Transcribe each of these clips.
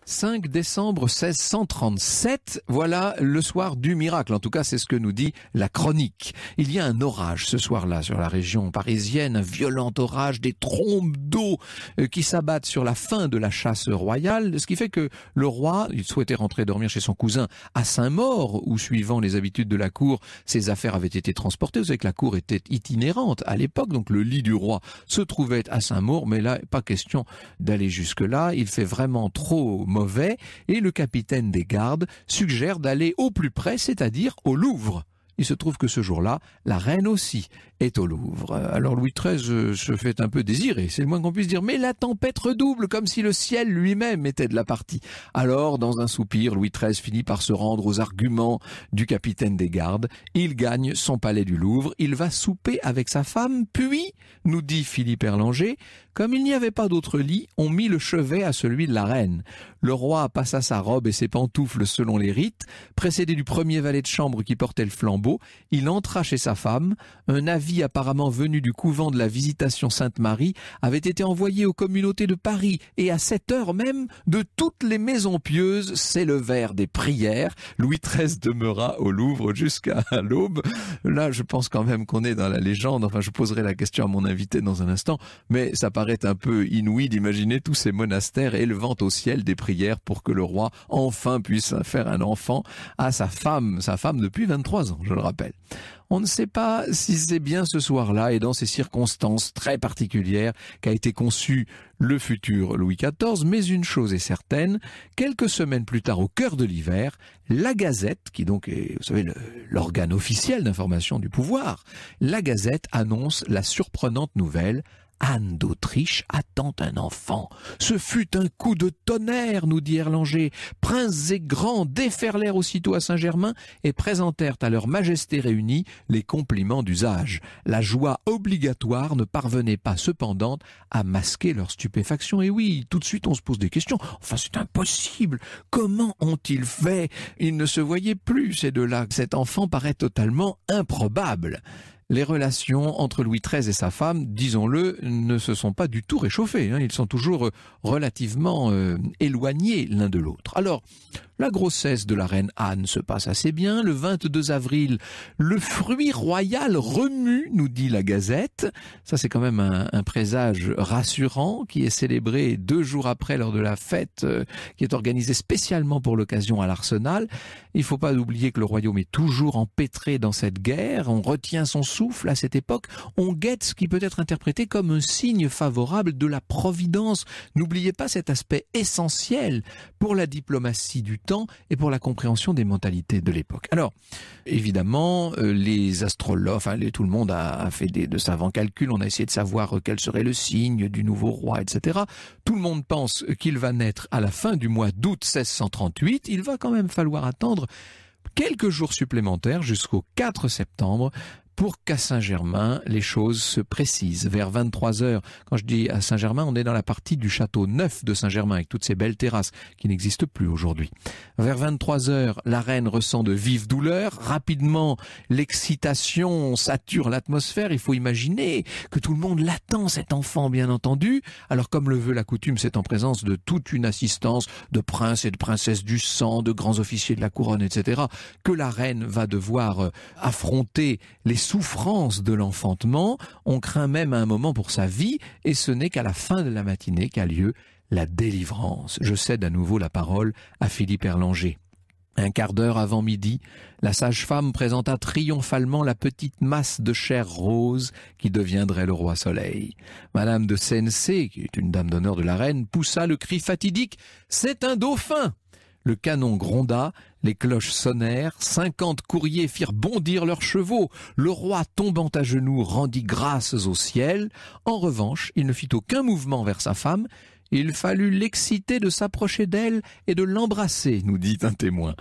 5 décembre 1637, voilà le soir du miracle. En tout cas, c'est ce que nous dit la chronique. Il y a un orage ce soir-là sur la région parisienne, un violent orage, des trombes d'eau qui s'abattent sur la fin de la chasse royale, ce qui fait que le roi, il souhaitait rentrer dormir chez son cousin à Saint-Maur, où suivant les habitudes de la cour, ses affaires avaient été transportées. Vous savez que la cour était itinérante à l'époque, donc le lit du roi se trouvait à Saint-Maur, mais là, pas question d'aller jusque-là. Il fait vraiment trop mauvais et le capitaine des gardes suggère d'aller au plus près, c'est-à-dire au Louvre. Il se trouve que ce jour-là, la reine aussi est au Louvre. Alors Louis XIII se fait un peu désirer, c'est le moins qu'on puisse dire, mais la tempête redouble, comme si le ciel lui-même était de la partie. Alors, dans un soupir, Louis XIII finit par se rendre aux arguments du capitaine des gardes. Il gagne son palais du Louvre, il va souper avec sa femme, puis, nous dit Philippe Erlanger, comme il n'y avait pas d'autre lit, on mit le chevet à celui de la reine. Le roi passa sa robe et ses pantoufles selon les rites, précédé du premier valet de chambre qui portait le flambeau. Il entra chez sa femme. Un avis apparemment venu du couvent de la Visitation Sainte-Marie avait été envoyé aux communautés de Paris et à cette heure même, de toutes les maisons pieuses s'élevèrent des prières. Louis XIII demeura au Louvre jusqu'à l'aube. Là, je pense quand même qu'on est dans la légende. Enfin, je poserai la question à mon invité dans un instant, mais ça paraît un peu inouï d'imaginer tous ces monastères élevant au ciel des prières pour que le roi enfin puisse faire un enfant à sa femme depuis 23 ans, je le rappelle. On ne sait pas si c'est bien ce soir-là et dans ces circonstances très particulières qu'a été conçu le futur Louis XIV, mais une chose est certaine, quelques semaines plus tard, au cœur de l'hiver, la Gazette, qui donc est, vous savez, l'organe officiel d'information du pouvoir, la Gazette annonce la surprenante nouvelle: Anne d'Autriche attend un enfant. Ce fut un coup de tonnerre, nous dit Erlanger. Princes et grands déferlèrent aussitôt à Saint-Germain et présentèrent à leur majesté réunie les compliments d'usage. La joie obligatoire ne parvenait pas cependant à masquer leur stupéfaction. Et oui, tout de suite on se pose des questions. Enfin, c'est impossible. Comment ont-ils fait? Ils ne se voyaient plus, ces deux-là. Cet enfant paraît totalement improbable. Les relations entre Louis XIII et sa femme, disons-le, ne se sont pas du tout réchauffées. Ils sont toujours relativement éloignés l'un de l'autre. Alors, la grossesse de la reine Anne se passe assez bien. Le 22 avril, le fruit royal remue, nous dit la Gazette. Ça, c'est quand même un présage rassurant qui est célébré 2 jours après lors de la fête qui est organisée spécialement pour l'occasion à l'Arsenal. Il ne faut pas oublier que le royaume est toujours empêtré dans cette guerre. On retient son souffle à cette époque. On guette ce qui peut être interprété comme un signe favorable de la providence. N'oubliez pas cet aspect essentiel pour la diplomatie du temps et pour la compréhension des mentalités de l'époque. Alors, évidemment, les astrologues, tout le monde a fait de savants calculs. On a essayé de savoir quel serait le signe du nouveau roi, etc. Tout le monde pense qu'il va naître à la fin du mois d'août 1638. Il va quand même falloir attendre quelques jours supplémentaires jusqu'au 4 septembre pour qu'à Saint-Germain, les choses se précisent. Vers 23 heures, quand je dis à Saint-Germain, on est dans la partie du château neuf de Saint-Germain, avec toutes ces belles terrasses qui n'existent plus aujourd'hui. Vers 23 heures, la reine ressent de vives douleurs. Rapidement, l'excitation sature l'atmosphère. Il faut imaginer que tout le monde l'attend, cet enfant, bien entendu. Alors, comme le veut la coutume, c'est en présence de toute une assistance de princes et de princesses du sang, de grands officiers de la couronne, etc., que la reine va devoir affronter les souffrances de l'enfantement. On craint même à un moment pour sa vie, et ce n'est qu'à la fin de la matinée qu'a lieu la délivrance. Je cède à nouveau la parole à Philippe Erlanger. Un quart d'heure avant midi, la sage-femme présenta triomphalement la petite masse de chair rose qui deviendrait le roi Soleil. Madame de Sensé, qui est une dame d'honneur de la reine, poussa le cri fatidique « C'est un dauphin !» Le canon gronda, les cloches sonnèrent, 50 courriers firent bondir leurs chevaux. Le roi, tombant à genoux, rendit grâces au ciel. En revanche, il ne fit aucun mouvement vers sa femme. Il fallut l'exciter de s'approcher d'elle et de l'embrasser, nous dit un témoin.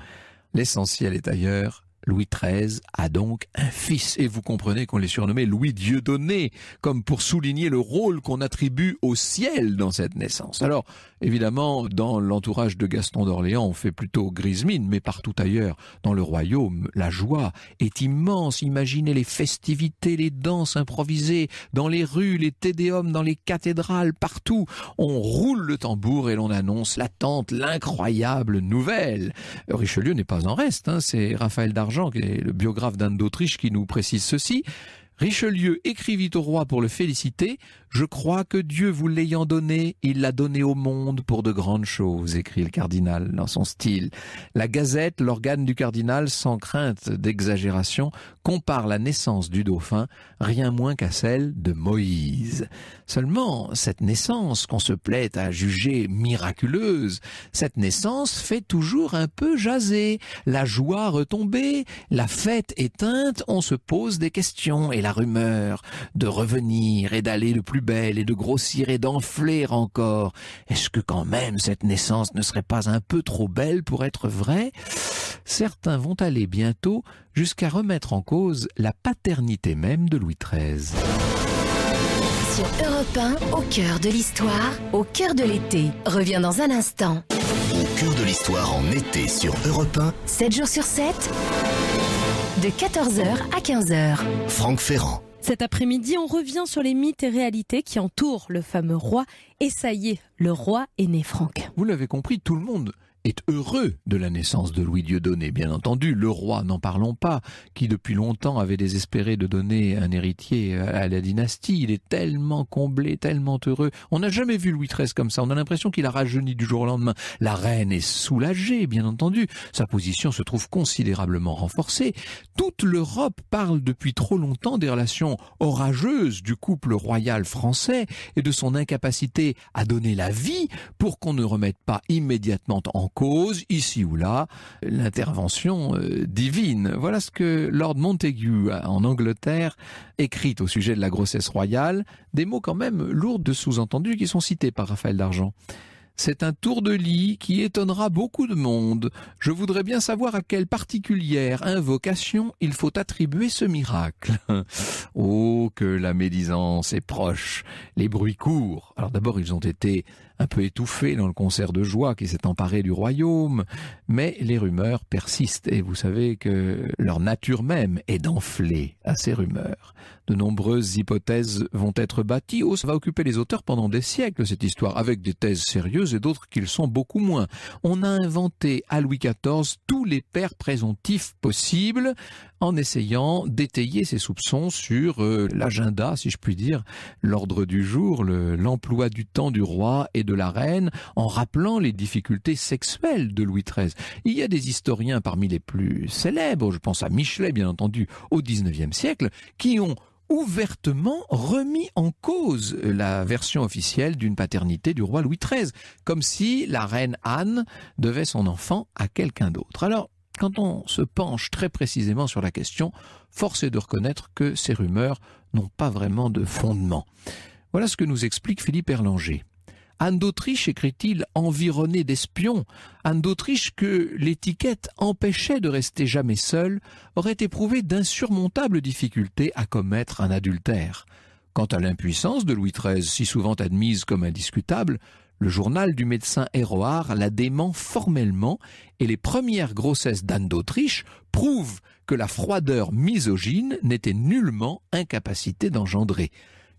L'essentiel est ailleurs. Louis XIII a donc un fils, et vous comprenez qu'on l'ait surnommé Louis Dieudonné, comme pour souligner le rôle qu'on attribue au ciel dans cette naissance. Alors, évidemment, dans l'entourage de Gaston d'Orléans, on fait plutôt grise mine, mais partout ailleurs, dans le royaume, la joie est immense. Imaginez les festivités, les danses improvisées, dans les rues, les tédéums, dans les cathédrales, partout. On roule le tambour et l'on annonce l'attente, l'incroyable nouvelle. Richelieu n'est pas en reste, c'est Raphaël d'Argent, qui est le biographe d'Anne d'Autriche, qui nous précise ceci. Richelieu écrivit au roi pour le féliciter. « Je crois que Dieu vous l'ayant donné, il l'a donné au monde pour de grandes choses », écrit le cardinal dans son style. La Gazette, l'organe du cardinal, sans crainte d'exagération, compare la naissance du dauphin rien moins qu'à celle de Moïse. Seulement, cette naissance, qu'on se plaît à juger miraculeuse, cette naissance fait toujours un peu jaser. La joie retombée, la fête éteinte, on se pose des questions, et la rumeur de revenir et d'aller de plus belle et de grossir et d'enfler encore. Est-ce que quand même cette naissance ne serait pas un peu trop belle pour être vraie? Certains vont aller bientôt jusqu'à remettre en cause la paternité même de Louis XIII. Sur Europe 1, au cœur de l'histoire, au cœur de l'été, revient dans un instant. Au cœur de l'histoire en été sur Europe 1, 7 jours sur 7, de 14h à 15h. Franck Ferrand. Cet après-midi, on revient sur les mythes et réalités qui entourent le fameux roi. Et ça y est, le roi est né, Franck. Vous l'avez compris, tout le monde est heureux de la naissance de Louis Dieudonné, bien entendu. Le roi, n'en parlons pas, qui depuis longtemps avait désespéré de donner un héritier à la dynastie. Il est tellement comblé, tellement heureux. On n'a jamais vu Louis XIII comme ça. On a l'impression qu'il a rajeuni du jour au lendemain. La reine est soulagée, bien entendu. Sa position se trouve considérablement renforcée. Toute l'Europe parle depuis trop longtemps des relations orageuses du couple royal français et de son incapacité à donner la vie pour qu'on ne remette pas immédiatement en cause, ici ou là, l'intervention divine. Voilà ce que Lord Montagu, en Angleterre, écrit au sujet de la grossesse royale, des mots quand même lourds de sous-entendus qui sont cités par Raphaël d'Argent. C'est un tour de lit qui étonnera beaucoup de monde. Je voudrais bien savoir à quelle particulière invocation il faut attribuer ce miracle. Oh, que la médisance est proche. Les bruits courent. Alors d'abord, ils ont été un peu étouffés dans le concert de joie qui s'est emparé du royaume, mais les rumeurs persistent et vous savez que leur nature même est d'enfler à ces rumeurs. De nombreuses hypothèses vont être bâties. Oh, ça va occuper les auteurs pendant des siècles, cette histoire, avec des thèses sérieuses et d'autres qui le sont beaucoup moins. On a inventé à Louis XIV tous les pères présomptifs possibles en essayant d'étayer ses soupçons sur l'agenda, si je puis dire, l'ordre du jour, l'emploi du temps du roi et de la reine, en rappelant les difficultés sexuelles de Louis XIII. Il y a des historiens parmi les plus célèbres, je pense à Michelet bien entendu, au XIXe siècle, qui ont ouvertement remis en cause la version officielle d'une paternité du roi Louis XIII, comme si la reine Anne devait son enfant à quelqu'un d'autre. Alors, quand on se penche très précisément sur la question, force est de reconnaître que ces rumeurs n'ont pas vraiment de fondement. Voilà ce que nous explique Philippe Erlanger. Anne d'Autriche, écrit-il, environnée d'espions, Anne d'Autriche, que l'étiquette empêchait de rester jamais seule, aurait éprouvé d'insurmontables difficultés à commettre un adultère. Quant à l'impuissance de Louis XIII, si souvent admise comme indiscutable, le journal du médecin Héroard la dément formellement et les premières grossesses d'Anne d'Autriche prouvent que la froideur misogyne n'était nullement incapacité d'engendrer.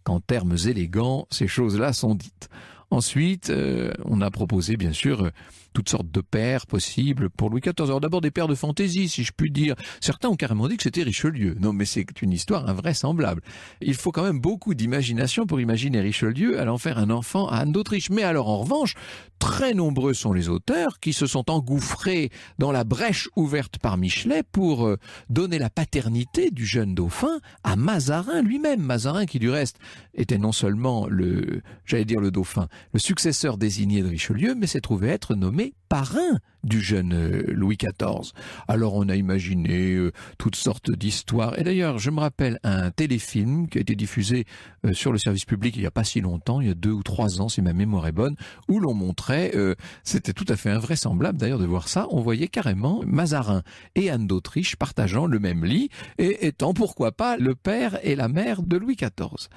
Qu'en termes élégants, ces choses-là sont dites. Ensuite, on a proposé bien sûr toutes sortes de pères possibles pour Louis XIV. Alors d'abord des pères de fantaisie, si je puis dire. Certains ont carrément dit que c'était Richelieu. Non, mais c'est une histoire invraisemblable. Il faut quand même beaucoup d'imagination pour imaginer Richelieu allant faire un enfant à Anne d'Autriche. Mais alors en revanche, très nombreux sont les auteurs qui se sont engouffrés dans la brèche ouverte par Michelet pour donner la paternité du jeune dauphin à Mazarin lui-même. Mazarin qui du reste était non seulement le dauphin, le successeur désigné de Richelieu, mais s'est trouvé être nommé parrain du jeune Louis XIV. Alors on a imaginé toutes sortes d'histoires. Et d'ailleurs, je me rappelle un téléfilm qui a été diffusé sur le service public il n'y a pas si longtemps, il y a 2 ou 3 ans si ma mémoire est bonne, où l'on montrait, c'était tout à fait invraisemblable d'ailleurs de voir ça, on voyait carrément Mazarin et Anne d'Autriche partageant le même lit et étant pourquoi pas le père et la mère de Louis XIV.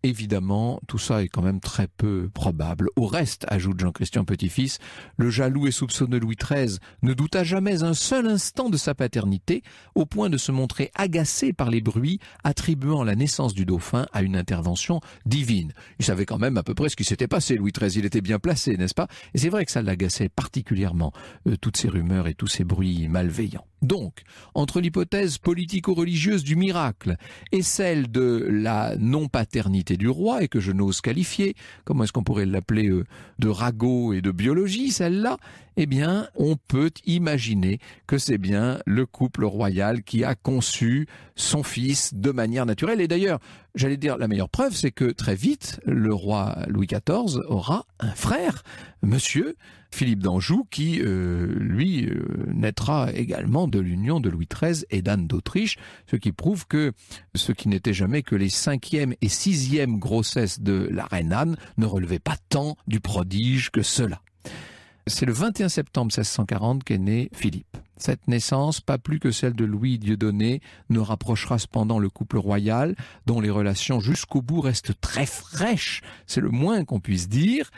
Évidemment, tout ça est quand même très peu probable. Au reste, ajoute Jean-Christian Petit-Fils, le jaloux et soupçonneux Louis XIII ne douta jamais un seul instant de sa paternité, au point de se montrer agacé par les bruits attribuant la naissance du dauphin à une intervention divine. Il savait quand même à peu près ce qui s'était passé, Louis XIII, il était bien placé, n'est-ce pas? Et c'est vrai que ça l'agaçait particulièrement, toutes ces rumeurs et tous ces bruits malveillants. Donc, entre l'hypothèse politico-religieuse du miracle et celle de la non-paternité du roi, et que je n'ose qualifier, comment est-ce qu'on pourrait l'appeler, de ragot et de biologie, celle-là, eh bien, on peut imaginer que c'est bien le couple royal qui a conçu son fils de manière naturelle. Et d'ailleurs, j'allais dire, la meilleure preuve, c'est que très vite, le roi Louis XIV aura un frère, monsieur Philippe d'Anjou, qui, naîtra également de l'union de Louis XIII et d'Anne d'Autriche, ce qui prouve que ce qui n'était jamais que les 5e et 6e grossesses de la reine Anne ne relevait pas tant du prodige que cela. C'est le 21 septembre 1640 qu'est né Philippe. Cette naissance, pas plus que celle de Louis Dieudonné, ne rapprochera cependant le couple royal, dont les relations jusqu'au bout restent très fraîches, c'est le moins qu'on puisse dire.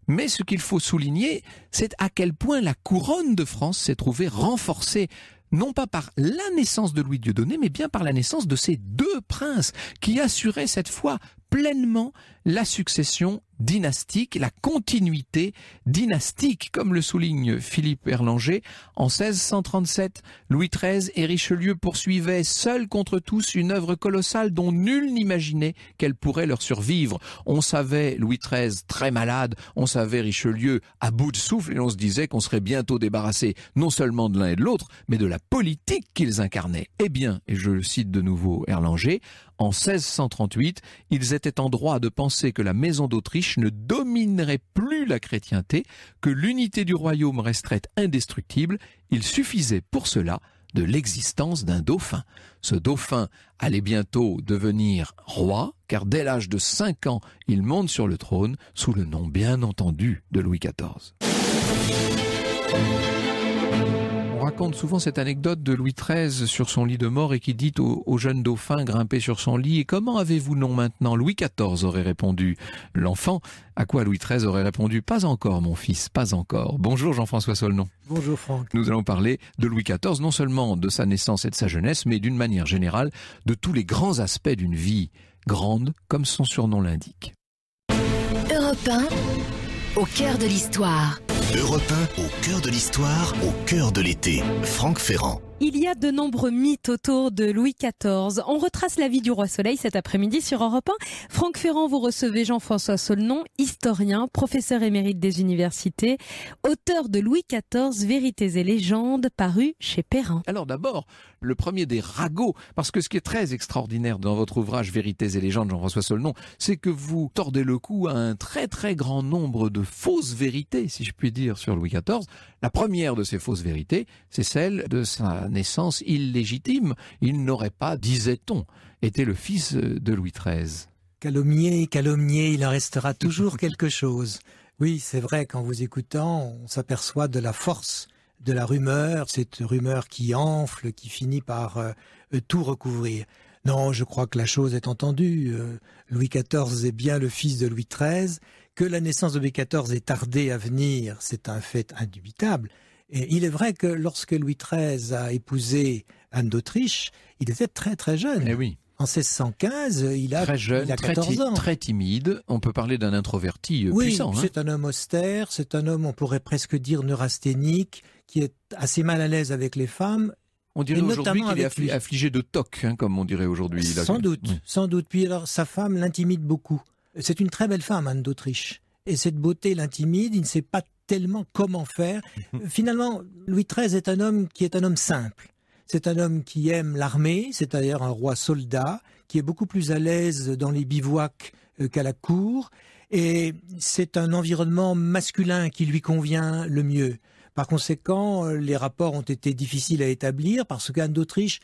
Mais ce qu'il faut souligner, c'est à quel point la couronne de France s'est trouvée renforcée, non pas par la naissance de Louis Dieudonné, mais bien par la naissance de ces 2 princes, qui assuraient cette fois pleinement la succession dynastique, la continuité dynastique, comme le souligne Philippe Erlanger. En 1637, Louis XIII et Richelieu poursuivaient seuls contre tous une œuvre colossale dont nul n'imaginait qu'elle pourrait leur survivre. On savait Louis XIII très malade, on savait Richelieu à bout de souffle, et on se disait qu'on serait bientôt débarrassé non seulement de l'un et de l'autre, mais de la politique qu'ils incarnaient. Eh bien, et je le cite de nouveau Erlanger, en 1638, ils étaient en droit de penser que la maison d'Autriche ne dominerait plus la chrétienté, que l'unité du royaume resterait indestructible. Il suffisait pour cela de l'existence d'un dauphin. Ce dauphin allait bientôt devenir roi, car dès l'âge de 5 ans, il monte sur le trône sous le nom bien entendu de Louis XIV. On raconte souvent cette anecdote de Louis XIII sur son lit de mort et qui dit au jeune dauphin grimpé sur son lit « Et comment avez-vous nom maintenant ?» Louis XIV aurait répondu. L'enfant, à quoi Louis XIII aurait répondu « Pas encore, mon fils, pas encore. » Bonjour Jean-François Solnon. Bonjour Franck. Nous allons parler de Louis XIV, non seulement de sa naissance et de sa jeunesse, mais d'une manière générale de tous les grands aspects d'une vie grande, comme son surnom l'indique. Europe 1, au cœur de l'histoire. Europe 1, au cœur de l'histoire, au cœur de l'été. Franck Ferrand. Il y a de nombreux mythes autour de Louis XIV. On retrace la vie du roi Soleil cet après-midi sur Europe 1. Franck Ferrand, vous recevez Jean-François Solnon, historien, professeur émérite des universités, auteur de Louis XIV, Vérités et légendes, paru chez Perrin. Alors d'abord, le premier des ragots, parce que ce qui est très extraordinaire dans votre ouvrage Vérités et légendes, Jean-François Solnon, c'est que vous tordez le cou à un très très grand nombre de fausses vérités, si je puis dire, sur Louis XIV. La première de ces fausses vérités, c'est celle de sa naissance illégitime. Il n'aurait pas, disait-on, été le fils de Louis XIII. Calomnié, calomnié, il en restera toujours quelque chose. Oui, c'est vrai, qu'en vous écoutant, on s'aperçoit de la force de la rumeur, cette rumeur qui enfle, qui finit par tout recouvrir. Non, je crois que la chose est entendue. Louis XIV est bien le fils de Louis XIII. Que la naissance de Louis XIV ait tardé à venir, c'est un fait indubitable. Et il est vrai que lorsque Louis XIII a épousé Anne d'Autriche, il était très très jeune. Eh oui. En 1615, il a, très jeune, il a 14 ans. Très timide. On peut parler d'un introverti puissant. Oui, c'est un homme austère, c'est un homme, on pourrait presque dire, neurasthénique, qui est assez mal à l'aise avec les femmes. On dirait aujourd'hui qu'il est affligé de toc, comme on dirait aujourd'hui. Sans doute, sans doute. Puis alors, sa femme l'intimide beaucoup. C'est une très belle femme, Anne d'Autriche. Et cette beauté l'intimide, il ne sait pas tellement comment faire. Finalement, Louis XIII est un homme qui est un homme simple. C'est un homme qui aime l'armée, c'est d'ailleurs un roi soldat, qui est beaucoup plus à l'aise dans les bivouacs qu'à la cour. Et c'est un environnement masculin qui lui convient le mieux. Par conséquent, les rapports ont été difficiles à établir parce qu'Anne d'Autriche,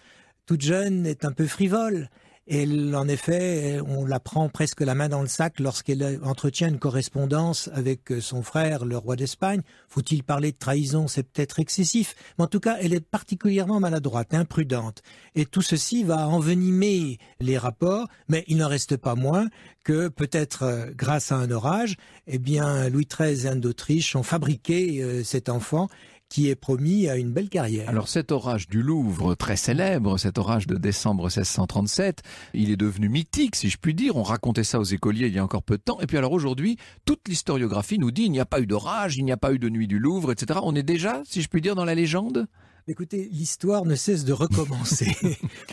toute jeune, est un peu frivole. Et en effet, on la prend presque la main dans le sac lorsqu'elle entretient une correspondance avec son frère, le roi d'Espagne. Faut-il parler de trahison? C'est peut-être excessif. Mais en tout cas, elle est particulièrement maladroite, imprudente. Et tout ceci va envenimer les rapports, mais il n'en reste pas moins que peut-être grâce à un orage, eh bien, Louis XIII et Anne d'Autriche ont fabriqué cet enfant qui est promis à une belle carrière. Alors cet orage du Louvre, très célèbre, cet orage de décembre 1637, il est devenu mythique, si je puis dire. On racontait ça aux écoliers il y a encore peu de temps. Et puis alors aujourd'hui, toute l'historiographie nous dit il n'y a pas eu d'orage, il n'y a pas eu de nuit du Louvre, etc. On est déjà, si je puis dire, dans la légende ? Écoutez, l'histoire ne cesse de recommencer.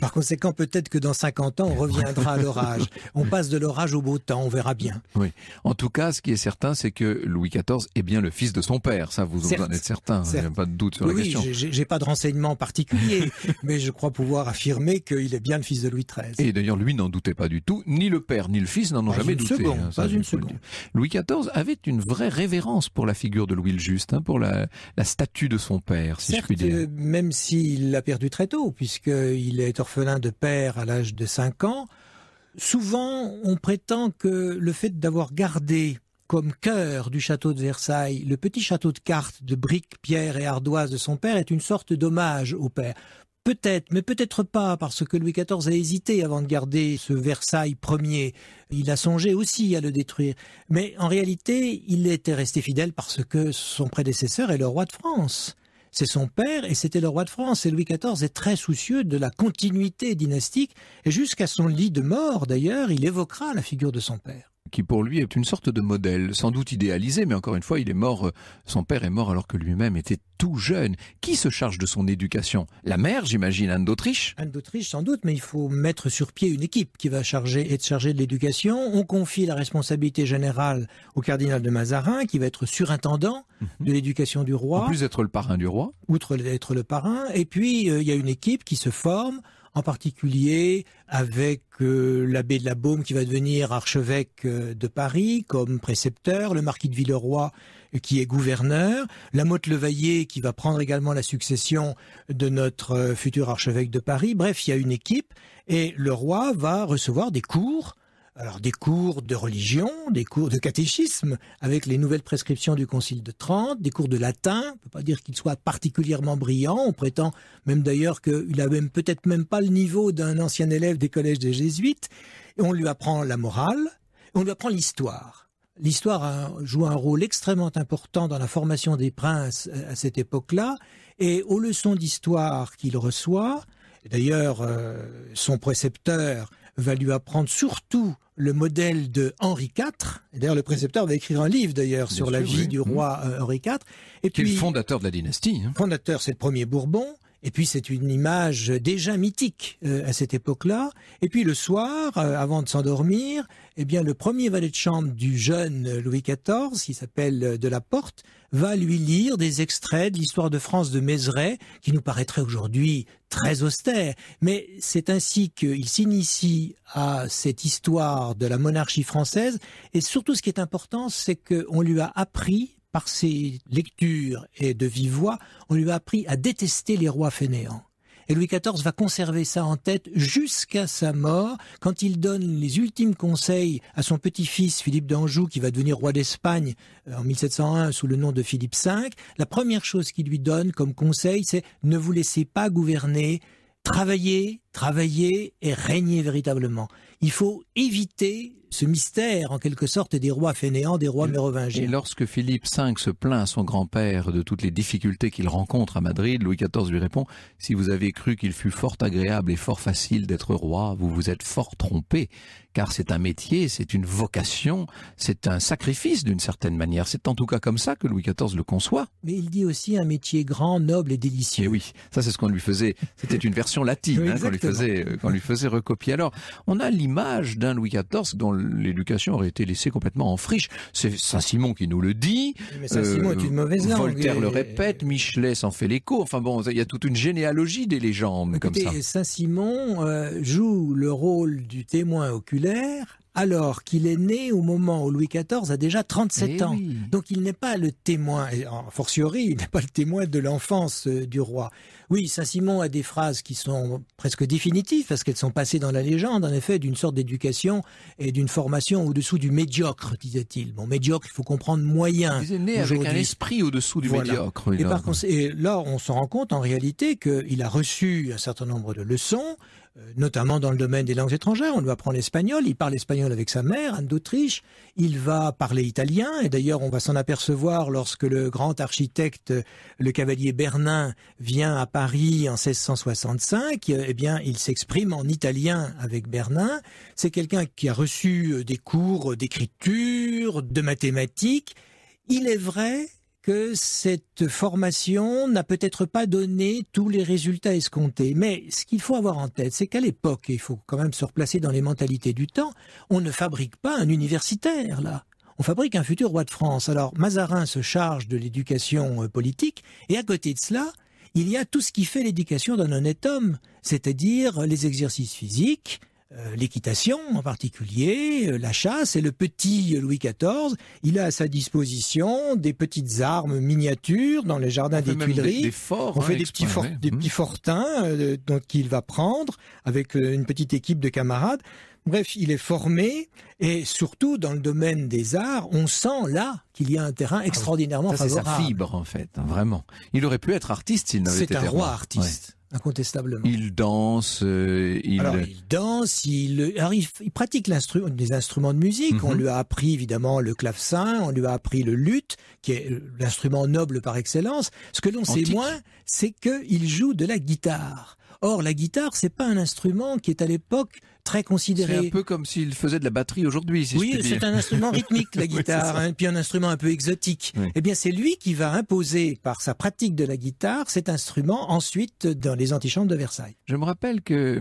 Par conséquent, peut-être que dans 50 ans, on reviendra à l'orage. On passe de l'orage au beau temps, on verra bien. Oui. En tout cas, ce qui est certain, c'est que Louis XIV est bien le fils de son père. Ça, vous en êtes certain. Il n'y a pas de doute sur la question. Oui, j'ai pas de renseignements particuliers, mais je crois pouvoir affirmer qu'il est bien le fils de Louis XIII. Et d'ailleurs, lui n'en doutait pas du tout. Ni le père, ni le fils n'en ont jamais douté. Pas une seconde. Louis XIV avait une vraie révérence pour la figure de Louis le Juste, pour la statue de son père, si je puis dire. Même s'il l'a perdu très tôt, puisqu'il est orphelin de père à l'âge de 5 ans, souvent on prétend que le fait d'avoir gardé comme cœur du château de Versailles le petit château de cartes de briques, pierres et ardoises de son père est une sorte d'hommage au père. Peut-être, mais peut-être pas, parce que Louis XIV a hésité avant de garder ce Versailles premier. Il a songé aussi à le détruire. Mais en réalité, il était resté fidèle parce que son prédécesseur est le roi de France. C'est son père et c'était le roi de France. Et Louis XIV est très soucieux de la continuité dynastique. Et jusqu'à son lit de mort, d'ailleurs, il évoquera la figure de son père. Qui pour lui est une sorte de modèle, sans doute idéalisé, mais encore une fois, il est mort, son père est mort alors que lui-même était tout jeune. Qui se charge de son éducation? La mère, j'imagine, Anne d'Autriche? Anne d'Autriche, sans doute, mais il faut mettre sur pied une équipe qui va être chargée de l'éducation. On confie la responsabilité générale au cardinal de Mazarin, qui va être surintendant de l'éducation du roi. En plus d'être le parrain du roi. Outre d'être le parrain. Et puis, il y a une équipe qui se forme, en particulier avec l'abbé de la Baume qui va devenir archevêque de Paris comme précepteur, le marquis de Villeroy qui est gouverneur, la Motte-Levaillé qui va prendre également la succession de notre futur archevêque de Paris. Bref, il y a une équipe et le roi va recevoir des cours. Alors des cours de religion, des cours de catéchisme avec les nouvelles prescriptions du Concile de Trente, des cours de latin. On ne peut pas dire qu'il soit particulièrement brillant. On prétend même d'ailleurs qu'il a même peut-être même pas le niveau d'un ancien élève des collèges des jésuites. Et on lui apprend la morale, on lui apprend l'histoire. L'histoire joue un rôle extrêmement important dans la formation des princes à cette époque-là. Et aux leçons d'histoire qu'il reçoit, d'ailleurs son précepteur va lui apprendre surtout le modèle de Henri IV. Et d'ailleurs, le précepteur va écrire un livre d'ailleurs sur la vie du roi Henri IV. Et qui est le fondateur de la dynastie. Fondateur, c'est le premier Bourbon. Et puis c'est une image déjà mythique à cette époque-là. Et puis le soir, avant de s'endormir, eh bien le premier valet de chambre du jeune Louis XIV, qui s'appelle de la Porte, va lui lire des extraits de l'histoire de France de Mézeray, qui nous paraîtrait aujourd'hui très austère. Mais c'est ainsi qu'il s'initie à cette histoire de la monarchie française. Et surtout, ce qui est important, c'est qu'on lui a appris, par ses lectures et de vive voix, on lui a appris à détester les rois fainéants. Et Louis XIV va conserver ça en tête jusqu'à sa mort, quand il donne les ultimes conseils à son petit-fils Philippe d'Anjou, qui va devenir roi d'Espagne en 1701 sous le nom de Philippe V. La première chose qu'il lui donne comme conseil, c'est « ne vous laissez pas gouverner, travaillez et régnez véritablement ». Il faut éviter ce mystère, en quelque sorte, des rois fainéants, des rois mérovingiens. Et lorsque Philippe V se plaint à son grand-père de toutes les difficultés qu'il rencontre à Madrid, Louis XIV lui répond « Si vous avez cru qu'il fût fort agréable et fort facile d'être roi, vous vous êtes fort trompé, car c'est un métier, c'est une vocation, c'est un sacrifice d'une certaine manière. C'est en tout cas comme ça que Louis XIV le conçoit. » Mais il dit aussi un métier grand, noble et délicieux. Et oui, ça c'est ce qu'on lui faisait. C'était une version latine oui, qu'on lui faisait recopier. Alors, on a l'image d'un Louis XIV dont l'éducation aurait été laissée complètement en friche. C'est Saint-Simon qui nous le dit. Mais Saint-Simon est une mauvaise langue. Voltaire le répète, Michelet s'en fait l'écho. Enfin bon, il y a toute une généalogie des légendes. Écoutez, comme ça. Saint-Simon joue le rôle du témoin oculaire alors qu'il est né au moment où Louis XIV a déjà 37 ans. Oui. Donc il n'est pas le témoin, et a fortiori, il n'est pas le témoin de l'enfance du roi. Oui, Saint-Simon a des phrases qui sont presque définitives, parce qu'elles sont passées dans la légende, en effet, d'une sorte d'éducation et d'une formation au-dessous du médiocre, disait-il. Bon, médiocre, il faut comprendre moyen. Il est né avec un esprit au-dessous du médiocre. Et et là, on se rend compte en réalité qu'il a reçu un certain nombre de leçons, notamment dans le domaine des langues étrangères. On lui apprend l'espagnol, il parle espagnol avec sa mère, Anne d'Autriche, il va parler italien, et d'ailleurs on va s'en apercevoir lorsque le grand architecte, le cavalier Bernin, vient à Paris en 1665, eh bien il s'exprime en italien avec Bernin. C'est quelqu'un qui a reçu des cours d'écriture, de mathématiques. Il est vrai que cette formation n'a peut-être pas donné tous les résultats escomptés. Mais ce qu'il faut avoir en tête, c'est qu'à l'époque, et il faut quand même se replacer dans les mentalités du temps, on ne fabrique pas un universitaire, là. On fabrique un futur roi de France. Alors, Mazarin se charge de l'éducation politique, et à côté de cela, il y a tout ce qui fait l'éducation d'un honnête homme, c'est-à-dire les exercices physiques, l'équitation en particulier, la chasse, et le petit Louis XIV, il a à sa disposition des petites armes miniatures dans les jardins des Tuileries. Des forts, on fait des petits fortins qu'il va prendre avec une petite équipe de camarades. Bref, il est formé, et surtout dans le domaine des arts, on sent là qu'il y a un terrain extraordinairement favorable. C'est sa fibre en fait, vraiment. Il aurait pu être artiste s'il n'avait été roi. C'est un roi artiste. Ouais. Incontestablement. Il danse, il pratique des instruments de musique. On lui a appris évidemment le clavecin, on lui a appris le luth, qui est l'instrument noble par excellence. Ce que l'on sait moins, c'est qu'il joue de la guitare. Or, la guitare, c'est pas un instrument qui est à l'époque très considéré. C'est un peu comme s'il faisait de la batterie aujourd'hui, si oui, je puis dire. C'est un instrument rythmique, la guitare, oui, puis un instrument un peu exotique. Oui. Eh bien, c'est lui qui va imposer, par sa pratique de la guitare, cet instrument ensuite dans les antichambres de Versailles. Je me rappelle que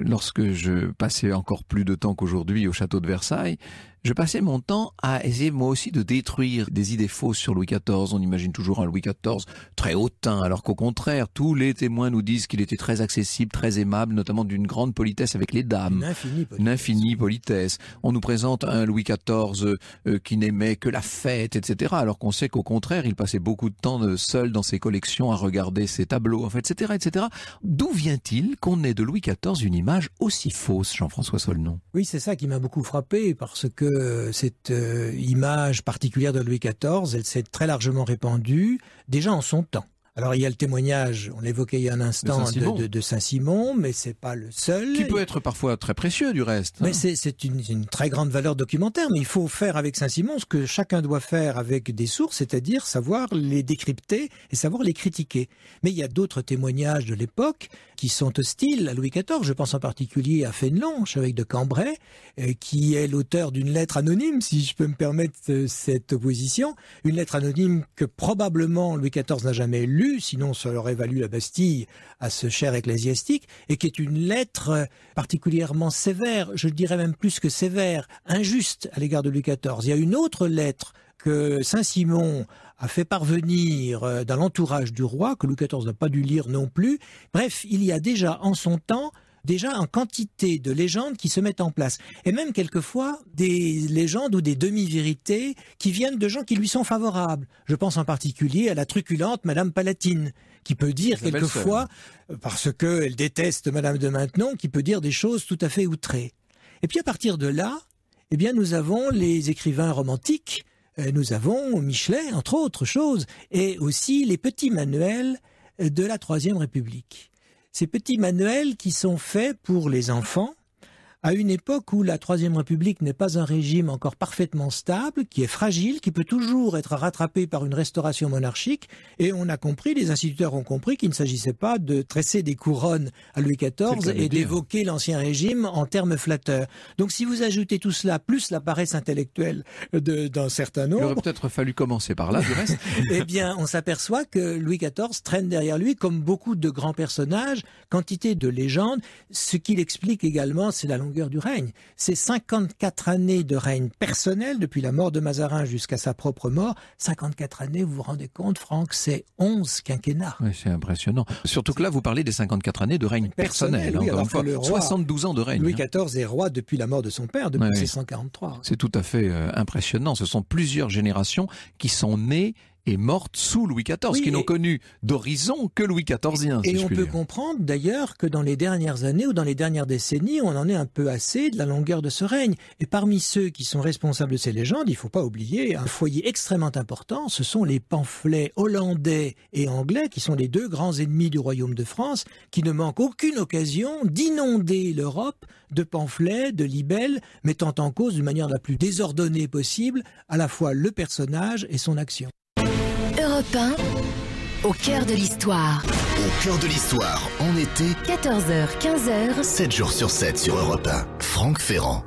lorsque je passais encore plus de temps qu'aujourd'hui au château de Versailles, je passais mon temps à essayer moi aussi de détruire des idées fausses sur Louis XIV. On imagine toujours un Louis XIV très hautain, alors qu'au contraire, tous les témoins nous disent qu'il était très accessible, très aimable, notamment d'une grande politesse avec les dames. Une infinie politesse. On nous présente un Louis XIV qui n'aimait que la fête, etc. Alors qu'on sait qu'au contraire, il passait beaucoup de temps seul dans ses collections à regarder ses tableaux, enfin, etc., etc. D'où vient-il qu'on ait de Louis XIV une image aussi fausse, Jean-François Solnon? Oui, c'est ça qui m'a beaucoup frappé, parce que cette image particulière de Louis XIV, elle s'est très largement répandue, déjà en son temps. Alors il y a le témoignage, on l'évoquait il y a un instant, de Saint-Simon, mais c'est pas le seul. Qui peut être parfois très précieux du reste. Mais c'est une très grande valeur documentaire, mais il faut faire avec Saint-Simon ce que chacun doit faire avec des sources, c'est-à-dire savoir les décrypter et savoir les critiquer. Mais il y a d'autres témoignages de l'époque qui sont hostiles à Louis XIV. Je pense en particulier à Fénelon, archevêque de Cambrai, qui est l'auteur d'une lettre anonyme, si je peux me permettre cette opposition, une lettre anonyme que probablement Louis XIV n'a jamais lue, sinon ça aurait valu la Bastille à ce cher ecclésiastique, et qui est une lettre particulièrement sévère, je dirais même plus que sévère, injuste à l'égard de Louis XIV. Il y a une autre lettre que Saint-Simon a fait parvenir dans l'entourage du roi, que Louis XIV n'a pas dû lire non plus. Bref, il y a déjà en son temps en quantité de légendes qui se mettent en place. Et même quelquefois des légendes ou des demi-vérités qui viennent de gens qui lui sont favorables. Je pense en particulier à la truculente Madame Palatine, qui peut dire quelquefois, parce qu'elle déteste Madame de Maintenon, qui peut dire des choses tout à fait outrées. Et puis à partir de là, eh bien nous avons les écrivains romantiques, nous avons Michelet, entre autres choses, et aussi les petits manuels de la Troisième République. Ces petits manuels qui sont faits pour les enfants, à une époque où la Troisième République n'est pas un régime encore parfaitement stable, qui est fragile, qui peut toujours être rattrapé par une restauration monarchique, et on a compris, les instituteurs ont compris qu'il ne s'agissait pas de tresser des couronnes à Louis XIV et d'évoquer l'Ancien Régime en termes flatteurs. Donc si vous ajoutez tout cela, plus la paresse intellectuelle d'un certain nombre... Il aurait peut-être fallu commencer par là, du reste. Eh bien, on s'aperçoit que Louis XIV traîne derrière lui, comme beaucoup de grands personnages, quantité de légendes. Ce qu'il explique également, c'est la longueur longueur du règne. C'est 54 années de règne personnel, depuis la mort de Mazarin jusqu'à sa propre mort. 54 années, vous vous rendez compte, Franck, c'est 11 quinquennats. Oui, c'est impressionnant. Surtout que là, vous parlez des 54 années de règne personnel. Oui, encore une fois, le roi, 72 ans de règne. Louis XIV est roi depuis la mort de son père, depuis 1643. C'est tout à fait impressionnant. Ce sont plusieurs générations qui sont nées et mortes sous Louis XIV, qui n'ont connu d'horizon que Louis XIVien. Et on peut comprendre d'ailleurs que dans les dernières années ou dans les dernières décennies, on en est un peu assez de la longueur de ce règne. Et parmi ceux qui sont responsables de ces légendes, il ne faut pas oublier un foyer extrêmement important, ce sont les pamphlets hollandais et anglais, qui sont les deux grands ennemis du royaume de France, qui ne manquent aucune occasion d'inonder l'Europe de pamphlets, de libelles, mettant en cause d'une manière la plus désordonnée possible à la fois le personnage et son action. Europe 1, au cœur de l'histoire. Au cœur de l'histoire, en été, 14h, 15h. 7 jours sur 7 sur Europe 1. Franck Ferrand.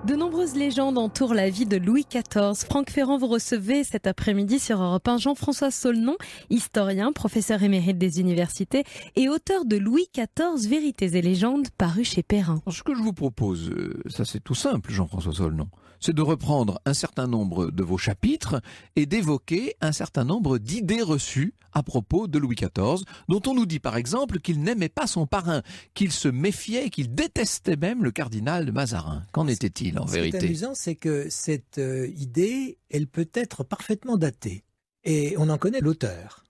De nombreuses légendes entourent la vie de Louis XIV. Franck Ferrand, vous recevez cet après-midi sur Europe 1 Jean-François Saulnon, historien, professeur émérite des universités et auteur de Louis XIV, Vérités et légendes, paru chez Perrin. Ce que je vous propose, ça c'est tout simple, Jean-François Saulnon, c'est de reprendre un certain nombre de vos chapitres et d'évoquer un certain nombre d'idées reçues à propos de Louis XIV, dont on nous dit par exemple qu'il n'aimait pas son parrain, qu'il se méfiait, qu'il détestait même le cardinal de Mazarin. Qu'en était-il en vérité ? Ce qui est amusant, c'est que cette idée, elle peut être parfaitement datée. Et on en connaît l'auteur.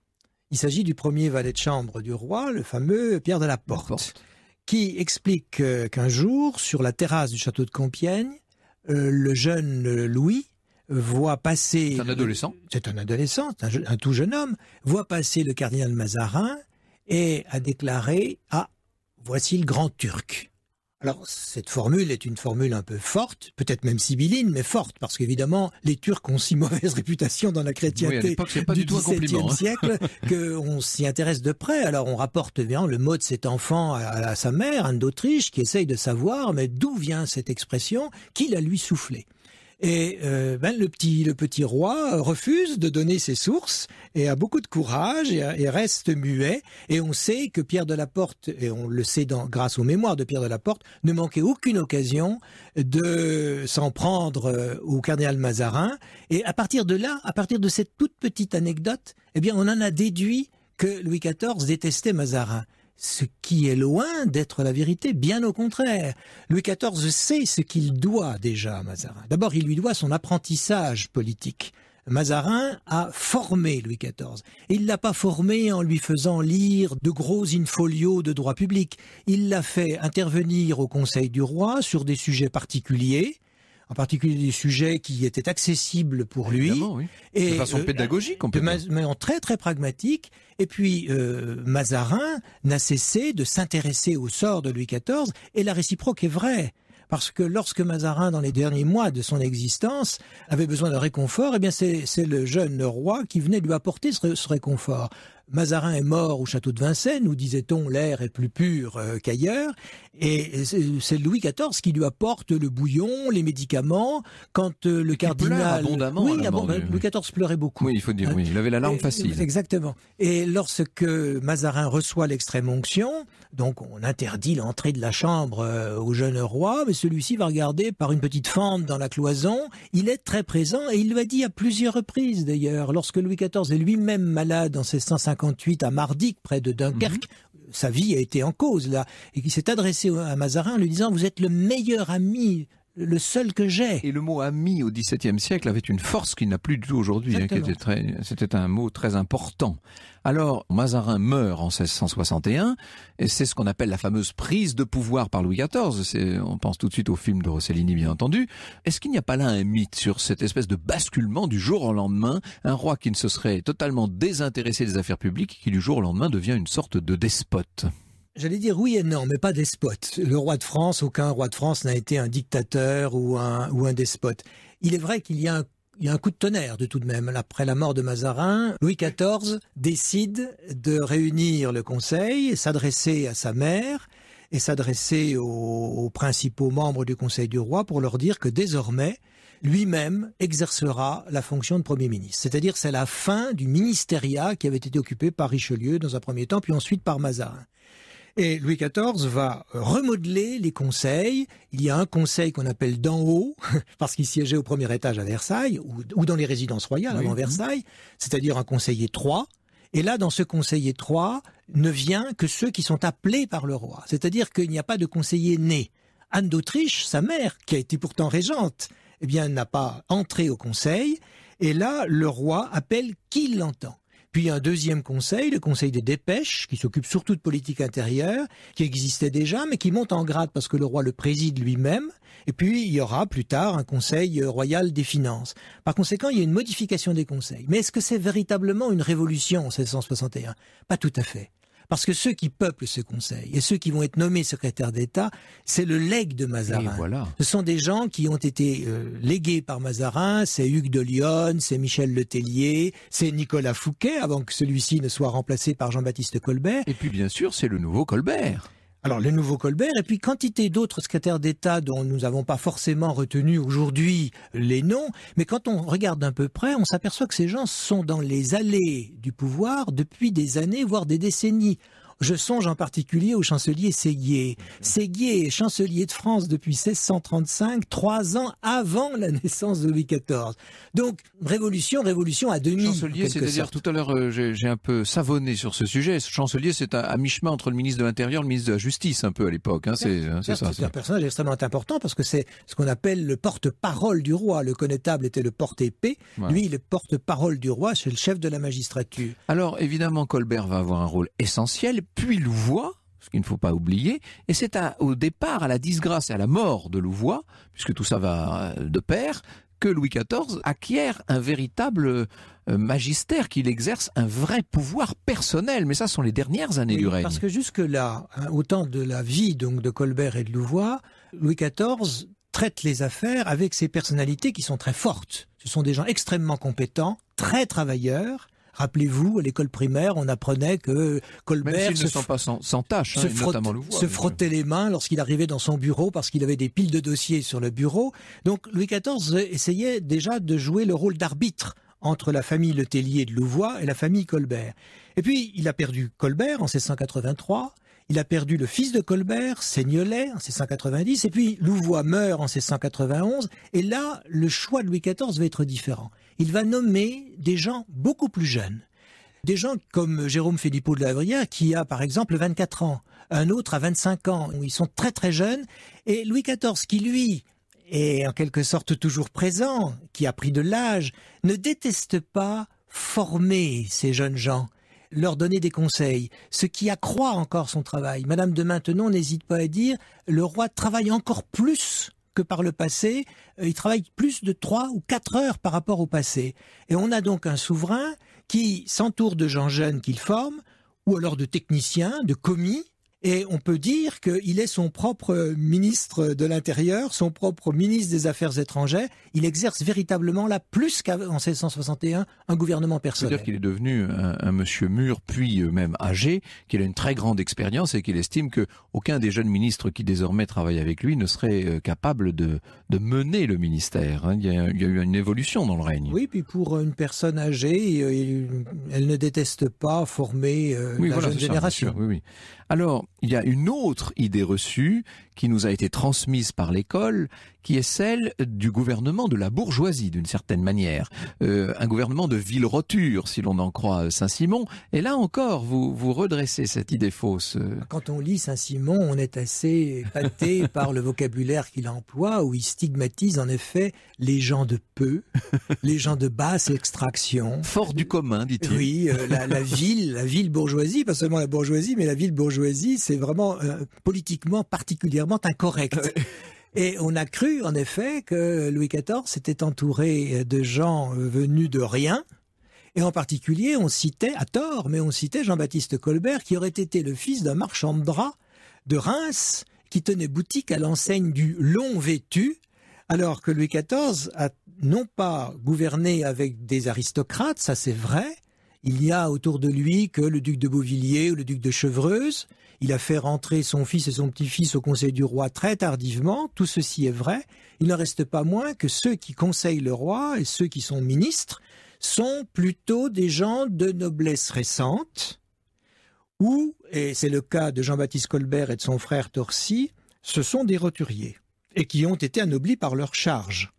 Il s'agit du premier valet de chambre du roi, le fameux Pierre de la Porte, qui explique qu'un jour, sur la terrasse du château de Compiègne, le jeune Louis voit passer... C'est un adolescent. C'est un adolescent, un tout jeune homme, voit passer le cardinal Mazarin et a déclaré « Ah, voici le grand Turc ». Alors, cette formule est une formule un peu forte, peut-être même sibylline, mais forte, parce qu'évidemment, les Turcs ont si mauvaise réputation dans la chrétienté du XVIIe siècle qu'on s'y intéresse de près. Alors, on rapporte bien le mot de cet enfant à sa mère, Anne d'Autriche, qui essaye de savoir, mais d'où vient cette expression, qui l'a lui soufflé. Et le petit roi refuse de donner ses sources et a beaucoup de courage et reste muet. Et on sait que Pierre de la Porte, et on le sait grâce aux mémoires de Pierre de la Porte, ne manquait aucune occasion de s'en prendre au cardinal Mazarin. Et à partir de là, à partir de cette toute petite anecdote, eh bien, on en a déduit que Louis XIV détestait Mazarin. Ce qui est loin d'être la vérité, bien au contraire. Louis XIV sait ce qu'il doit déjà à Mazarin. D'abord, il lui doit son apprentissage politique. Mazarin a formé Louis XIV. Et il ne l'a pas formé en lui faisant lire de gros in-folio de droit public. Il l'a fait intervenir au Conseil du roi sur des sujets particuliers, en particulier des sujets qui étaient accessibles pour lui. Oui. Et de façon pédagogique, on peut dire. Mais en très très pragmatique. Et puis Mazarin n'a cessé de s'intéresser au sort de Louis XIV, et la réciproque est vraie. Parce que lorsque Mazarin, dans les derniers mois de son existence, avait besoin de réconfort, eh bien c'est le jeune roi qui venait lui apporter ce réconfort. Mazarin est mort au château de Vincennes, où, disait-on, l'air est plus pur qu'ailleurs, et c'est Louis XIV qui lui apporte le bouillon, les médicaments, quand le cardinal... pleure abondamment. Oui, Louis XIV pleurait beaucoup. Oui, il faut dire, oui, il avait la larme facile. Exactement. Et lorsque Mazarin reçoit l'extrême onction, donc on interdit l'entrée de la chambre au jeune roi, mais celui-ci va regarder par une petite fente dans la cloison. Il est très présent, et il lui a dit à plusieurs reprises d'ailleurs, lorsque Louis XIV est lui-même malade en 1658 à Mardic, près de Dunkerque, sa vie a été en cause là, et qui s'est adressé à Mazarin en lui disant « Vous êtes le meilleur ami, le seul que j'ai ». Et le mot ami au XVIIe siècle avait une force qu'il n'a plus du tout aujourd'hui. C'était un mot très important. Alors, Mazarin meurt en 1661, et c'est ce qu'on appelle la fameuse prise de pouvoir par Louis XIV. On pense tout de suite au film de Rossellini, bien entendu. Est-ce qu'il n'y a pas là un mythe sur cette espèce de basculement du jour au lendemain, un roi qui ne se serait totalement désintéressé des affaires publiques, qui du jour au lendemain devient une sorte de despote? J'allais dire oui et non, mais pas despote. Le roi de France, aucun roi de France n'a été un dictateur ou un despote. Il est vrai qu'il y a un coup de tonnerre de tout de même. Après la mort de Mazarin, Louis XIV décide de réunir le Conseil, s'adresser à sa mère et s'adresser aux principaux membres du Conseil du roi pour leur dire que désormais, lui-même exercera la fonction de Premier ministre. C'est-à-dire c'est la fin du ministériat qui avait été occupé par Richelieu dans un premier temps, puis ensuite par Mazarin. Et Louis XIV va remodeler les conseils. Il y a un conseil qu'on appelle d'en haut, parce qu'il siégeait au premier étage à Versailles, ou dans les résidences royales avant Versailles, c'est-à-dire un conseil étroit. Et là, dans ce conseil étroit, ne vient que ceux qui sont appelés par le roi. C'est-à-dire qu'il n'y a pas de conseiller né. Anne d'Autriche, sa mère, qui a été pourtant régente, eh bien, n'a pas entré au conseil. Et là, le roi appelle qui l'entend. Puis il y a un deuxième conseil, le conseil des dépêches, qui s'occupe surtout de politique intérieure, qui existait déjà, mais qui monte en grade parce que le roi le préside lui-même. Et puis il y aura plus tard un conseil royal des finances. Par conséquent, il y a une modification des conseils. Mais est-ce que c'est véritablement une révolution en 1661 ? Pas tout à fait. Parce que ceux qui peuplent ce conseil et ceux qui vont être nommés secrétaires d'État, c'est le legs de Mazarin. Voilà. Ce sont des gens qui ont été légués par Mazarin, c'est Hugues de Lionne, c'est Michel Letellier, c'est Nicolas Fouquet, avant que celui-ci ne soit remplacé par Jean-Baptiste Colbert. Et puis bien sûr, c'est le nouveau Colbert. Alors le nouveau Colbert, et puis quantité d'autres secrétaires d'État dont nous n'avons pas forcément retenu aujourd'hui les noms, mais quand on regarde d'un peu près, on s'aperçoit que ces gens sont dans les allées du pouvoir depuis des années, voire des décennies. Je songe en particulier au chancelier Séguier. Séguier est chancelier de France depuis 1635, 3 ans avant la naissance de Louis XIV. Donc, révolution à demi. Chancelier, c'est-à-dire tout à l'heure, j'ai un peu savonné sur ce sujet. Chancelier, c'est à mi-chemin entre le ministre de l'Intérieur et le ministre de la Justice, un peu à l'époque. Hein, c'est ça. C'est un personnage extrêmement important parce que c'est ce qu'on appelle le porte-parole du roi. Le connétable était le porte-épée. Ouais. Lui, le porte-parole du roi, c'est le chef de la magistrature. Alors, évidemment, Colbert va avoir un rôle essentiel. Puis Louvois, ce qu'il ne faut pas oublier, et c'est au départ, à la disgrâce et à la mort de Louvois, puisque tout ça va de pair, que Louis XIV acquiert un véritable magistère, qu'il exerce un vrai pouvoir personnel. Mais ça, ce sont les dernières années du règne. Parce que jusque-là, au temps de la vie donc, de Colbert et de Louvois, Louis XIV traite les affaires avec ses personnalités qui sont très fortes. Ce sont des gens extrêmement compétents, très travailleurs. Rappelez-vous, à l'école primaire, on apprenait que Colbert ne sont pas sans tâche, notamment Louvois, se frottait les mains lorsqu'il arrivait dans son bureau parce qu'il avait des piles de dossiers sur le bureau. Donc Louis XIV essayait déjà de jouer le rôle d'arbitre entre la famille Letellier de Louvois et la famille Colbert. Et puis, il a perdu Colbert en 1683. Il a perdu le fils de Colbert, Seignelay, en 1690, et puis Louvois meurt en 1691, et là, le choix de Louis XIV va être différent. Il va nommer des gens beaucoup plus jeunes. Des gens comme Jérôme Philippot de la Vrillière, qui a par exemple 24 ans, un autre à 25 ans, où ils sont très très jeunes, et Louis XIV, qui lui est en quelque sorte toujours présent, qui a pris de l'âge, ne déteste pas former ces jeunes gens, leur donner des conseils, ce qui accroît encore son travail. Madame de Maintenon n'hésite pas à dire « le roi travaille encore plus que par le passé, il travaille plus de 3 ou 4 heures par rapport au passé. » Et on a donc un souverain qui s'entoure de gens jeunes qu'il forme, ou alors de techniciens, de commis, et on peut dire qu'il est son propre ministre de l'Intérieur, son propre ministre des Affaires étrangères. Il exerce véritablement là, plus qu'en 1661, un gouvernement personnel. C'est-à-dire qu'il est devenu un monsieur mûr, puis même âgé, qu'il a une très grande expérience et qu'il estime qu'aucun des jeunes ministres qui désormais travaillent avec lui ne serait capable de mener le ministère. Il y a eu une évolution dans le règne. Oui, puis pour une personne âgée, elle ne déteste pas former la jeune génération. Ça, oui. Alors, il y a une autre idée reçue qui nous a été transmise par l'école, qui est celle du gouvernement de la bourgeoisie, d'une certaine manière. Un gouvernement de ville-roture, si l'on en croit Saint-Simon. Et là encore, vous redressez cette idée fausse. Quand on lit Saint-Simon, on est assez épaté par le vocabulaire qu'il emploie, où il stigmatise en effet les gens de peu, les gens de basse extraction. Fort du commun, dit-il. Oui, la ville bourgeoisie, pas seulement la bourgeoisie, mais la ville bourgeoisie, c'est vraiment politiquement particulièrement incorrect. Et on a cru, en effet, que Louis XIV s'était entouré de gens venus de rien. Et en particulier, on citait, à tort, mais on citait Jean-Baptiste Colbert, qui aurait été le fils d'un marchand de draps de Reims, qui tenait boutique à l'enseigne du Long Vêtu, alors que Louis XIV a non pas gouverné avec des aristocrates, ça c'est vrai. Il n'y a autour de lui que le duc de Beauvilliers ou le duc de Chevreuse. Il a fait rentrer son fils et son petit-fils au conseil du roi très tardivement. Tout ceci est vrai. Il ne reste pas moins que ceux qui conseillent le roi et ceux qui sont ministres sont plutôt des gens de noblesse récente ou, et c'est le cas de Jean-Baptiste Colbert et de son frère Torcy, ce sont des roturiers, et qui ont été anoblis par leur charge.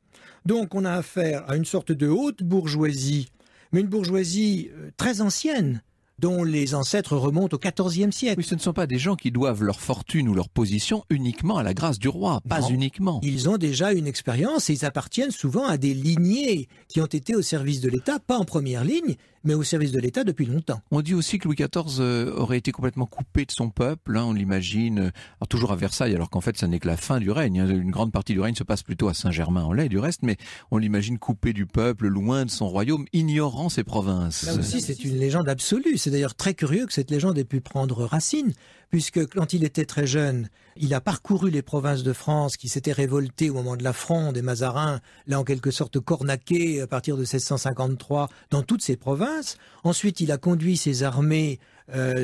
Donc on a affaire à une sorte de haute bourgeoisie, mais une bourgeoisie très ancienne, dont les ancêtres remontent au XIVe siècle. Oui, ce ne sont pas des gens qui doivent leur fortune ou leur position uniquement à la grâce du roi, pas Non. uniquement. Ils ont déjà une expérience et ils appartiennent souvent à des lignées qui ont été au service de l'État, pas en première ligne, mais au service de l'État depuis longtemps. On dit aussi que Louis XIV aurait été complètement coupé de son peuple, on l'imagine, alors toujours à Versailles, alors qu'en fait ça n'est que la fin du règne. Une grande partie du règne se passe plutôt à Saint-Germain-en-Laye du reste, mais on l'imagine coupé du peuple, loin de son royaume, ignorant ses provinces. Là aussi, c'est une légende absolue. C'est d'ailleurs très curieux que cette légende ait pu prendre racine, puisque quand il était très jeune, il a parcouru les provinces de France qui s'étaient révoltées au moment de la Fronde des Mazarins, là en quelque sorte cornaquées à partir de 1653 dans toutes ces provinces. Ensuite, il a conduit ses armées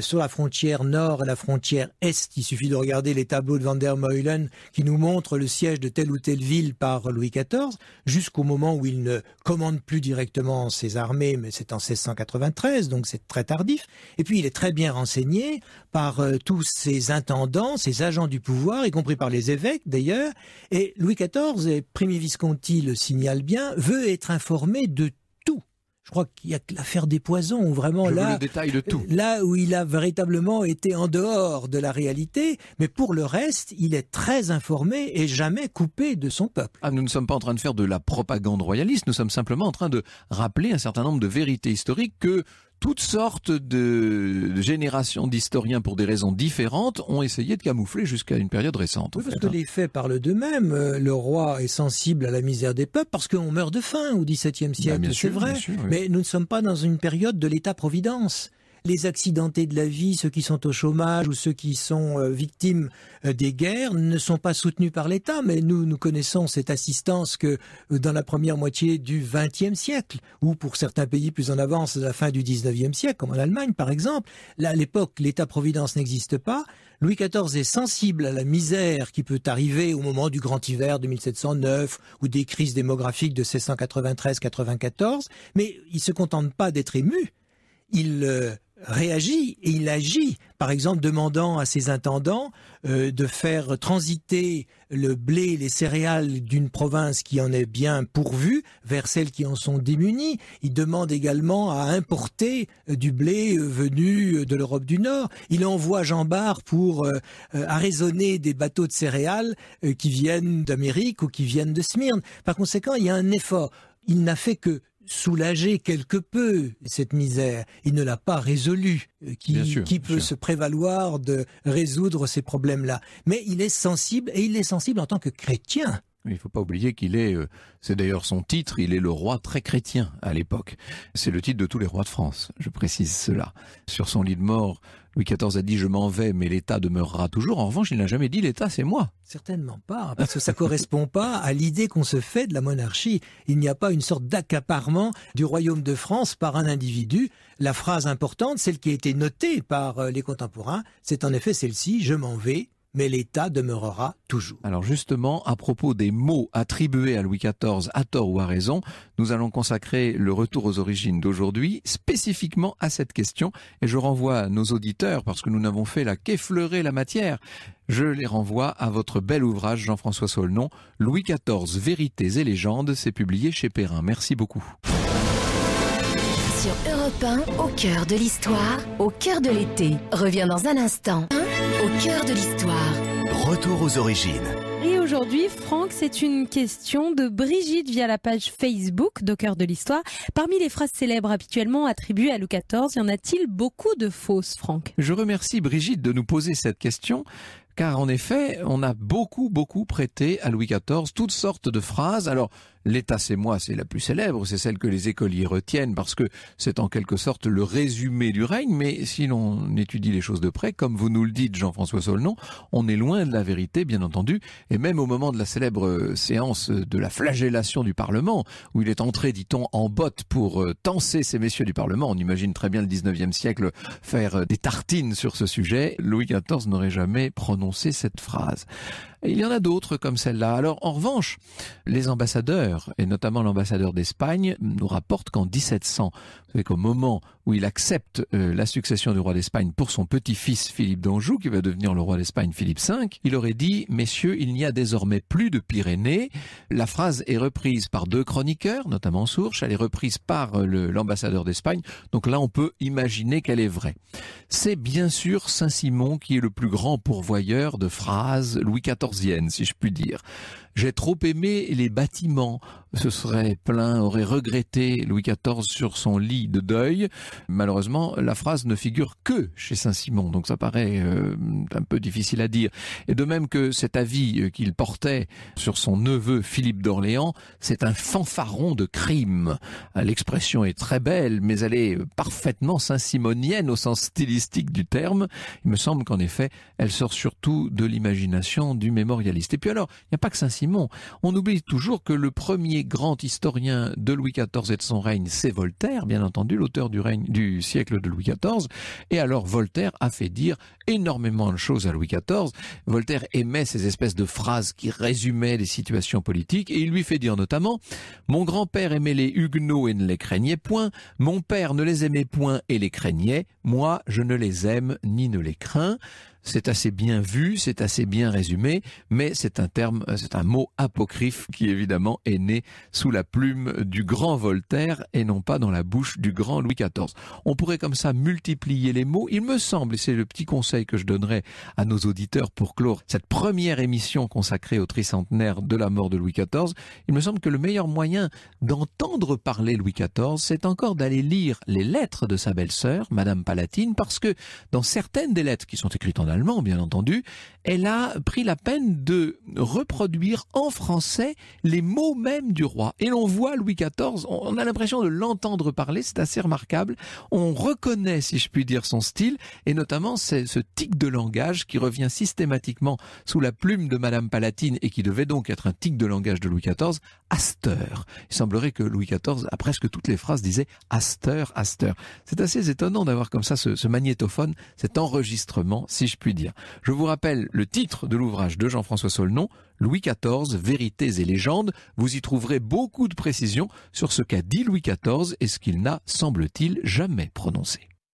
sur la frontière nord et la frontière est. Il suffit de regarder les tableaux de Van der Meulen qui nous montrent le siège de telle ou telle ville par Louis XIV, jusqu'au moment où il ne commande plus directement ses armées, mais c'est en 1693, donc c'est très tardif. Et puis il est très bien renseigné par tous ses intendants, ses agents du pouvoir, y compris par les évêques d'ailleurs. Et Louis XIV, et Primi Visconti le signale bien, veut être informé de tout. Je crois qu'il y a que l'affaire des poisons, où vraiment Je veux là, le détail de tout. là où il a véritablement été en dehors de la réalité, mais pour le reste, il est très informé et jamais coupé de son peuple. Nous ne sommes pas en train de faire de la propagande royaliste, nous sommes simplement en train de rappeler un certain nombre de vérités historiques que toutes sortes de générations d'historiens, pour des raisons différentes, ont essayé de camoufler jusqu'à une période récente. Oui, parce que les faits parlent d'eux-mêmes. Le roi est sensible à la misère des peuples parce qu'on meurt de faim au XVIIe siècle, bien c'est sûr, vrai. bien sûr, oui. Mais nous ne sommes pas dans une période de l'État-providence. Les accidentés de la vie, ceux qui sont au chômage ou ceux qui sont victimes des guerres ne sont pas soutenus par l'État, mais nous connaissons cette assistance que dans la première moitié du XXe siècle, ou pour certains pays plus en avance, à la fin du XIXe siècle, comme en Allemagne par exemple. Là, à l'époque, l'État-providence n'existe pas. Louis XIV est sensible à la misère qui peut arriver au moment du grand hiver de 1709 ou des crises démographiques de 1693-94, mais il se contente pas d'être ému. Il réagit et il agit, par exemple demandant à ses intendants de faire transiter le blé et les céréales d'une province qui en est bien pourvue vers celles qui en sont démunies. Il demande également à importer du blé venu de l'Europe du Nord. Il envoie Jean Bart pour arraisonner des bateaux de céréales qui viennent d'Amérique ou qui viennent de Smyrne. Par conséquent, il y a un effort. Il n'a fait que soulager quelque peu cette misère. Il ne l'a pas résolue. Qui peut se prévaloir de résoudre ces problèmes-là? Mais il est sensible, et il est sensible en tant que chrétien. Il ne faut pas oublier qu'il est, c'est d'ailleurs son titre, il est le roi très chrétien à l'époque. C'est le titre de tous les rois de France, je précise cela. Sur son lit de mort, Louis XIV a dit « je m'en vais, mais l'État demeurera toujours ». En revanche, il n'a jamais dit « l'État, c'est moi ». Certainement pas, parce que ça correspond pas à l'idée qu'on se fait de la monarchie. Il n'y a pas une sorte d'accaparement du royaume de France par un individu. La phrase importante, celle qui a été notée par les contemporains, c'est en effet celle-ci « je m'en vais ». Mais l'État demeurera toujours. Alors justement, à propos des mots attribués à Louis XIV, à tort ou à raison, nous allons consacrer le retour aux origines d'aujourd'hui spécifiquement à cette question. Et je renvoie nos auditeurs, parce que nous n'avons fait là qu'effleurer la matière, je les renvoie à votre bel ouvrage, Jean-François Saulnon, Louis XIV, Vérités et légendes, c'est publié chez Perrin. Merci beaucoup. Sur Europe 1, au cœur de l'histoire, au cœur de l'été. Reviens dans un instant. Au cœur de l'histoire. Retour aux origines. Et aujourd'hui, Franck, c'est une question de Brigitte via la page Facebook d'Au cœur de l'histoire. Parmi les phrases célèbres habituellement attribuées à Louis XIV, y en a-t-il beaucoup de fausses, Franck? Je remercie Brigitte de nous poser cette question. Car en effet, on a beaucoup prêté à Louis XIV toutes sortes de phrases. Alors, l'État c'est moi, c'est la plus célèbre, c'est celle que les écoliers retiennent parce que c'est en quelque sorte le résumé du règne. Mais si l'on étudie les choses de près, comme vous nous le dites, Jean-François Saulnon, on est loin de la vérité, bien entendu. Et même au moment de la célèbre séance de la flagellation du Parlement, où il est entré, dit-on, en botte pour tancer ces messieurs du Parlement, on imagine très bien le 19e siècle faire des tartines sur ce sujet, Louis XIV n'aurait jamais prononcé cette phrase. Il y en a d'autres comme celle-là. Alors, en revanche, les ambassadeurs, et notamment l'ambassadeur d'Espagne, nous rapportent qu'en 1700, vous savez qu'au moment où il accepte la succession du roi d'Espagne pour son petit-fils Philippe d'Anjou, qui va devenir le roi d'Espagne Philippe V, il aurait dit « Messieurs, il n'y a désormais plus de Pyrénées ». La phrase est reprise par 2 chroniqueurs, notamment Sourche, elle est reprise par l'ambassadeur d'Espagne, donc là on peut imaginer qu'elle est vraie. C'est bien sûr Saint-Simon qui est le plus grand pourvoyeur de phrases Louis XIViennes, si je puis dire. J'ai trop aimé les bâtiments. Ce serait plaint, aurait regretté Louis XIV sur son lit de deuil. Malheureusement, la phrase ne figure que chez Saint-Simon, donc ça paraît un peu difficile à dire. Et de même que cet avis qu'il portait sur son neveu Philippe d'Orléans, c'est un fanfaron de crime. L'expression est très belle, mais elle est parfaitement saint-simonienne au sens stylistique du terme. Il me semble qu'en effet, elle sort surtout de l'imagination du mémorialiste. Et puis alors, il n'y a pas que Saint-Simon. On oublie toujours que le premier grand historien de Louis XIV et de son règne, c'est Voltaire, bien entendu, l'auteur du siècle de Louis XIV. Et alors Voltaire a fait dire énormément de choses à Louis XIV. Voltaire aimait ces espèces de phrases qui résumaient les situations politiques, et il lui fait dire notamment « Mon grand-père aimait les Huguenots et ne les craignait point, mon père ne les aimait point et les craignait, moi je ne les aime ni ne les crains ». C'est assez bien vu, c'est assez bien résumé, mais c'est un mot apocryphe qui évidemment est né sous la plume du grand Voltaire et non pas dans la bouche du grand Louis XIV. On pourrait comme ça multiplier les mots. Il me semble, et c'est le petit conseil que je donnerais à nos auditeurs pour clore cette première émission consacrée au tricentenaire de la mort de Louis XIV, il me semble que le meilleur moyen d'entendre parler Louis XIV, c'est encore d'aller lire les lettres de sa belle-sœur, Madame Palatine, parce que dans certaines des lettres qui sont écrites en allemand, bien entendu, elle a pris la peine de reproduire en français les mots même du roi. Et l'on voit Louis XIV, on a l'impression de l'entendre parler, c'est assez remarquable. On reconnaît, si je puis dire, son style, et notamment c'est ce tic de langage qui revient systématiquement sous la plume de Madame Palatine et qui devait donc être un tic de langage de Louis XIV, Asteur. Il semblerait que Louis XIV, à presque toutes les phrases, disait Asteur, Asteur. C'est assez étonnant d'avoir comme ça ce magnétophone, cet enregistrement, si je puis dire. Je vous rappelle le titre de l'ouvrage de Jean-François Saulnon, Louis XIV, Vérités et légendes. Vous y trouverez beaucoup de précisions sur ce qu'a dit Louis XIV et ce qu'il n'a, semble-t-il, jamais prononcé.